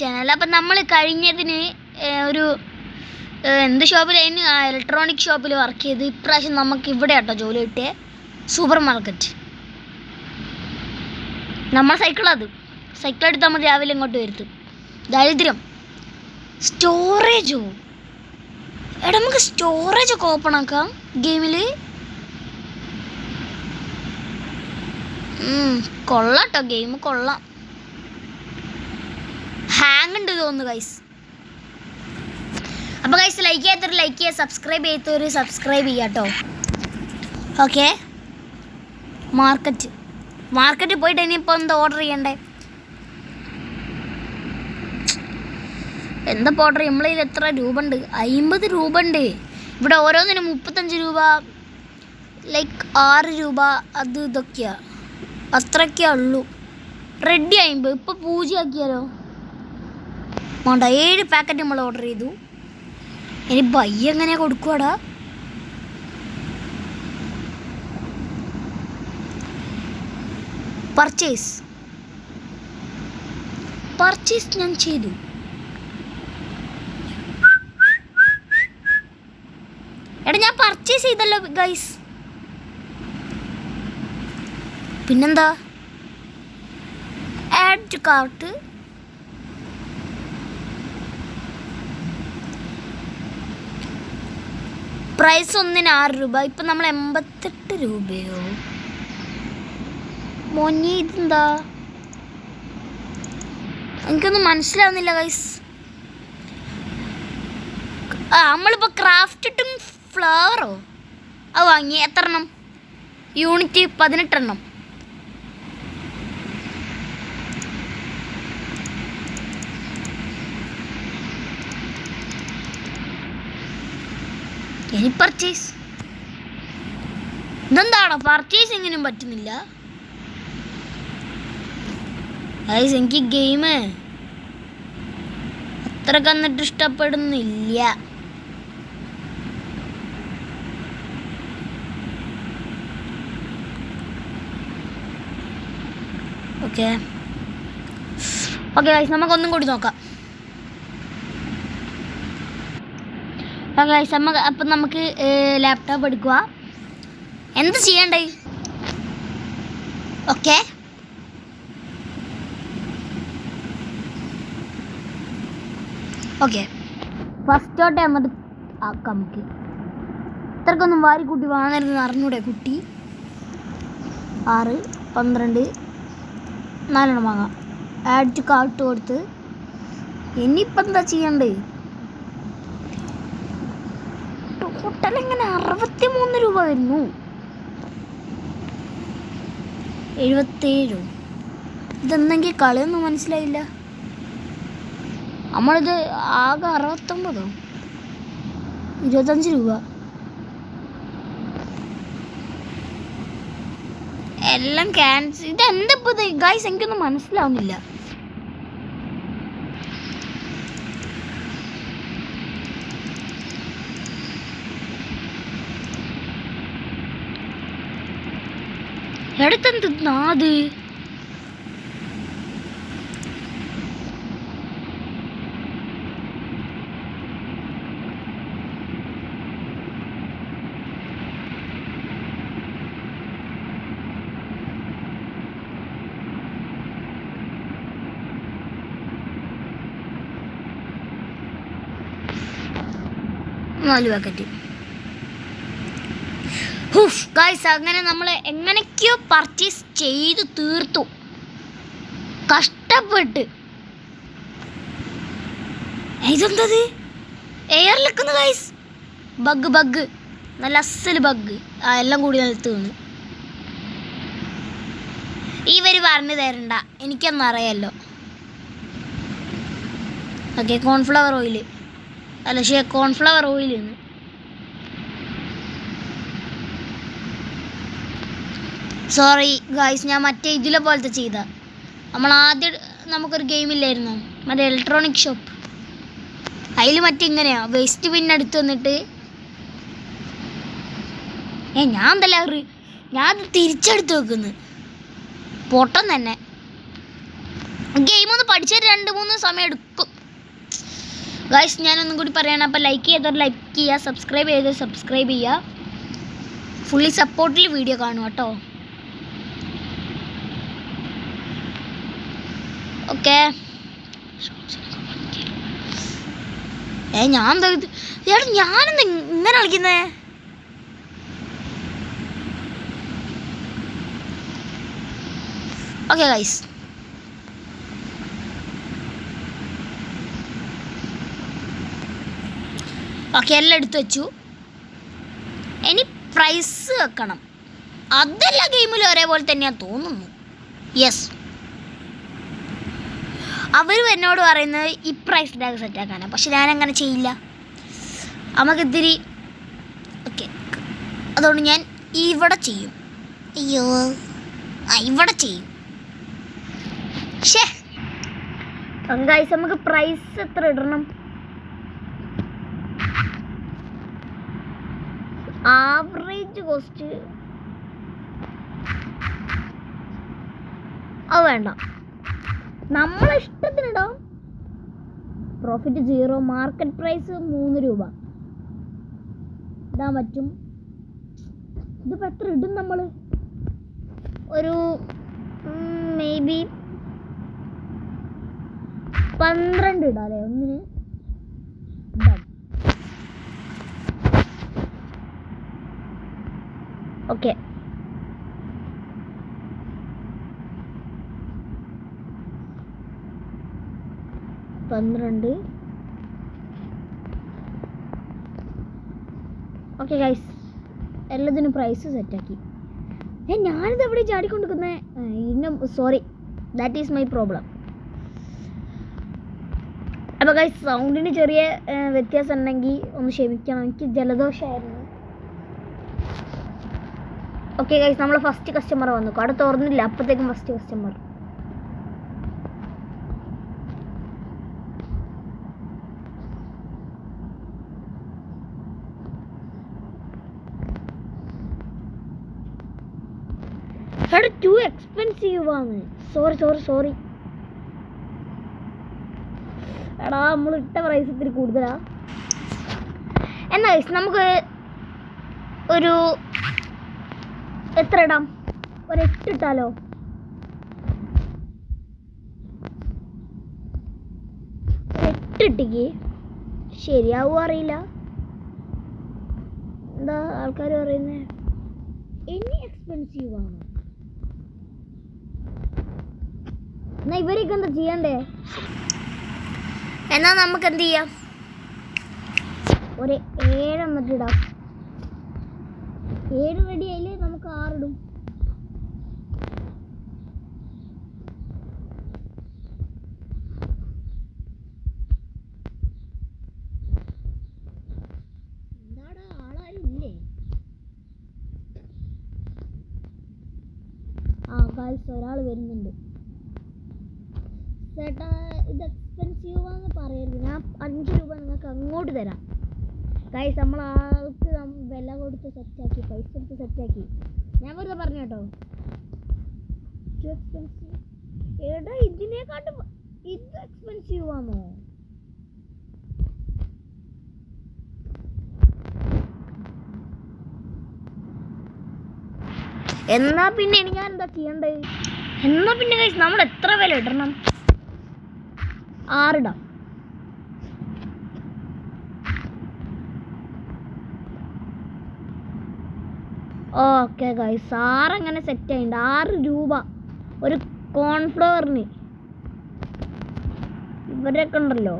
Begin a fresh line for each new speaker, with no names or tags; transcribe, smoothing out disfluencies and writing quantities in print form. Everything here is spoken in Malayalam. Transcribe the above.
ചാനൽ. അപ്പം നമ്മൾ കഴിഞ്ഞതിന് ഒരു എന്ത് ഷോപ്പിലായിരുന്നു? ഇലക്ട്രോണിക് ഷോപ്പിൽ വർക്ക് ചെയ്ത്. ഇപ്രാവശ്യം നമുക്ക് ഇവിടെ കേട്ടോ ജോലി കിട്ടിയ സൂപ്പർ മാർക്കറ്റ്. നമ്മൾ സൈക്കിൾ എടുത്ത് നമ്മൾ രാവിലെ ഇങ്ങോട്ട് വരുത്തും. ദരിദ്രം. സ്റ്റോറേജോ? എടാ നമുക്ക് സ്റ്റോറേജൊക്കെ ഓപ്പൺ ആക്കാം ഗെയിമിൽ. കൊള്ളാട്ടോ, ഗെയിം കൊള്ളാം. ഹാങ് ഉണ്ട് തോന്നുന്നു ഗൈസ്. അപ്പോൾ ഗൈസ് ലൈക്ക് ചെയ്യാത്തവർ ലൈക്ക് ചെയ്യുക, സബ്സ്ക്രൈബ് ചെയ്യാത്തവർ സബ്സ്ക്രൈബ് ചെയ്യുക കേട്ടോ. ഓക്കെ, മാർക്കറ്റിൽ പോയിട്ട് ഇനിയിപ്പോൾ എന്താ ഓർഡർ ചെയ്യണ്ടേ? എന്താ ഓർഡർ? നമ്മളതിൽ എത്ര രൂപ ഉണ്ട്? 50 രൂപ ഉണ്ട്. ഇവിടെ ഓരോന്നിനും 35 രൂപ, ലൈക്ക് 6 രൂപ, അത് ഇതൊക്കെയാണ്. അത്രയ്ക്കേ ഉള്ളൂ. റെഡി ആയിപ്പോൾ ഇപ്പോൾ പൂജയാക്കിയാലോ? വേണ്ട, 7 പാക്കറ്റ് നമ്മൾ ഓർഡർ ചെയ്തു. ഇനി ബൈ എങ്ങനെ കൊടുക്കുവാടാ? പർച്ചേസ് ഞാൻ ചെയ്തു. എടാ ഞാൻ പർച്ചേസ് ചെയ്തല്ലോ ഗൈസ്. പിന്നെന്താ? Add to cart. പ്രൈസ് ഒന്നിന് 6 രൂപ. ഇപ്പം നമ്മൾ 88 രൂപയോ? മോനി ഇതെന്താ? എനിക്കൊന്നും മനസ്സിലാവുന്നില്ല ഗൈസ്. നമ്മളിപ്പോൾ ക്രാഫ്റ്റിട്ടും ഫ്ലവറോ അത് വാങ്ങി. എത്ര എണ്ണം? യൂണിറ്റ് 18 എണ്ണം. ഇനി പർച്ചേസ്. ഇതെന്താണോ പർച്ചേസിങ്ങിനും പറ്റുന്നില്ല ഗൈസ്. എനിക്ക് ഗെയിം അത്രക്ക് എന്നിട്ട് ഇഷ്ടപ്പെടുന്നില്ല. ഓക്കെ ഗൈസ്, നമുക്കൊന്നും കൂടി നോക്കാം. ഗൈസ് അപ്പം നമുക്ക് ലാപ്ടോപ്പ് എടുക്കുക. എന്ത് ചെയ്യണ്ടേ? ഓക്കെ, ഫസ്റ്റോട്ടെ നമ്മത് ആക്കാം. നമുക്ക് ഇത്രക്കൊന്നും വാരിക്കൂട്ടി വാങ്ങരുതെന്ന് അറിഞ്ഞൂടെ കുട്ടി? 6, 12, 4 എണ്ണം വാങ്ങാം. ആഡ് ടു കാർട്ട് കൊടുത്ത് ഇനിയിപ്പോൾ എന്താ ചെയ്യണ്ടേ? ടോട്ടൽ എങ്ങനെ 63 രൂപ വരുന്നു? 77. ഇതെന്തെങ്കിൽ കളിയൊന്നും മനസ്സിലായില്ല. നമ്മളിത് ആകെ 69, 25 രൂപ. എല്ലാം ക്യാൻസൽ. ഇതെന്താ ഗൈസ്? എനിക്കൊന്നും മനസ്സിലാവുന്നില്ല. എടുത്തെന്ത് അത്? നാല് പാക്കറ്റ്. ഗൈസ് അങ്ങനെ നമ്മൾ എങ്ങനെയൊക്കെയോ പർച്ചേസ് ചെയ്ത് തീർത്തു, കഷ്ടപ്പെട്ട്. ഇതെന്തത്? എയറിലെക്കുന്ന ഗൈസ് ബഗ്, നല്ല അസല് ബഗ്. എല്ലാം കൂടി നിലത്ത് വീണ്. ഇവർ പറഞ്ഞു തരണ്ട, എനിക്കൊന്നും അറിയാമല്ലോ. ഓക്കെ, കോൺഫ്ലവർ ഓയിൽ അല്ല, കോൺഫ്ലവർ ഓയിലാണ്. സോറി ഗായ്സ്, ഞാൻ മറ്റേ ഇതിലെ പോലത്തെ ചെയ്ത. നമ്മൾ ആദ്യം നമുക്കൊരു ഗെയിമില്ലായിരുന്നു, മറ്റേ ഇലക്ട്രോണിക് ഷോപ്പ്. അതിൽ മറ്റേ ഇങ്ങനെയാണ് വേസ്റ്റ് ബിൻ എടുത്ത് വന്നിട്ട് ഞാൻ എന്തല്ല ഞാൻ അത് തിരിച്ചെടുത്ത് വെക്കുന്നു പൊട്ടം തന്നെ. ഗെയിം ഒന്ന് പഠിച്ചാൽ 2-3 സമയം എടുക്കും ഗൈസ്. ഞാനൊന്നും കൂടി പറയണം. അപ്പോൾ ലൈക്ക് ചെയ്തവർ ലൈക്ക് ചെയ്യുക, സബ്സ്ക്രൈബ് ചെയ്തവർ സബ്സ്ക്രൈബ് ചെയ്യുക. ഫുള്ളി സപ്പോർട്ടിൽ വീഡിയോ കാണുക കേട്ടോ. ഓക്കെ. ഞാനെന്താ ഇങ്ങനെ കളിക്കുന്നേ? ഓക്കെ ഗൈസ്, ഓക്കെ എല്ലാം എടുത്തു വെച്ചു. ഇനി പ്രൈസ് വെക്കണം. അതെല്ലാ ഗെയിമിലും ഒരേപോലെ തന്നെയാണ് തോന്നുന്നു. യെസ്, അവരും എന്നോട് പറയുന്നത് ഈ പ്രൈസ് ടാഗ് സെറ്റാക്കാനാണ്. പക്ഷെ ഞാനങ്ങനെ ചെയ്യില്ല. നമുക്കിത്തിരി ഓക്കെ, അതുകൊണ്ട് ഞാൻ ഇവിടെ ചെയ്യും. അയ്യോ, ഇവിടെ ചെയ്യും. ഗൈസ്, നമുക്ക് പ്രൈസ് എത്ര ഇടണം? ആവറേജ് കോസ്റ്റ് അത് വേണ്ട, നമ്മളെ ഇഷ്ടത്തിനിടാം. പ്രോഫിറ്റ് 0, മാർക്കറ്റ് പ്രൈസ് 3 രൂപ ഇടാൻ പറ്റും. ഇതിപ്പോൾ എത്ര ഇടും നമ്മൾ? ഒരു മേ ബി 12 ഇടാം അല്ലേ ഒന്നിന്. ഓക്കെ, ഓക്കെ ഗൈസ്, എല്ലാത്തിനും പ്രൈസ് സെറ്റാക്കി. ഞാനിത് എവിടെ ചാടിക്കൊണ്ടിരിക്കുന്നേ? Sorry, that is my problem. അപ്പോൾ ഗൈസ്, സൗണ്ടിന് ചെറിയ വ്യത്യാസം ഉണ്ടെങ്കിൽ ഒന്ന് ക്ഷമിക്കണം, എനിക്ക് ജലദോഷമായിരുന്നു. ഓക്കെ ഗൈസ്, നമ്മൾ ഫസ്റ്റ് കസ്റ്റമർ വന്നു. കട തുറന്നില്ല, അപ്പോഴത്തേക്കും ഫസ്റ്റ് കസ്റ്റമർ. എടാ, ടു എക്സ്പെൻസീവ് ആണ്. സോറി. എടാ, നമ്മൾ ഇട്ട പ്രൈസ് ഇത്തിരി കൂടുതലാ. എന്നാ ഗൈസ്, നമുക്ക് ഒരു എത്ര ഇടാം? ഒരു 8 ഇട്ടാലോ? 8 ഇട്ടിക്ക് ശരിയാവും, അറിയില്ല. എന്താ ആൾക്കാർ പറയുന്നേ? ഇനി എക്സ്പെൻസീവ് ആണ്. എന്നാ ഇവരൊക്കെ എന്താ ചെയ്യണ്ടേ? എന്നാ നമുക്ക് എന്ത് ചെയ്യാം? ഒരു 7 എന്നിട്ട് ഇടാം. 7 റെഡി ആയില്ലേ? നമുക്ക് 6 ഇടും. എന്താടാ, ആളാരും ഇല്ലേ? ഗൈസ്, ഒരാൾ വരുന്നുണ്ട്. ചേട്ടാ, ഇത് എക്സ്പെൻസീവാന്ന് പറയരുത്. ഞാൻ 5 രൂപ നിങ്ങൾക്ക് അങ്ങോട്ട് തരാം. ഗൈസ്, നമ്മൾ ആൾക്ക് വില കൊടുത്ത് സെറ്റാക്കി, പൈസ എടുത്ത് സെറ്റാക്കി. ഞാൻ വെറുതെ പറഞ്ഞു കേട്ടോ. To expensive. എടാ, ഇതിനെക്കാട്ടും ഇത് എക്സ്പെൻസീവ് ആണോ? എന്നാ പിന്നെ ഞാൻ എന്താ ചെയ്യണ്ടേ? എന്നാ പിന്നെ ഗൈസ്, നമ്മൾ എത്ര വില ഇടണം? 6 ഇടാം. ഓക്കെ ഗൈസ്, 6 അങ്ങനെ സെറ്റ് ആയിട്ടുണ്ട്. 6 രൂപ ഒരു കോൺഫ്ലവറിന്. ഇവരൊക്കെ ഉണ്ടല്ലോ,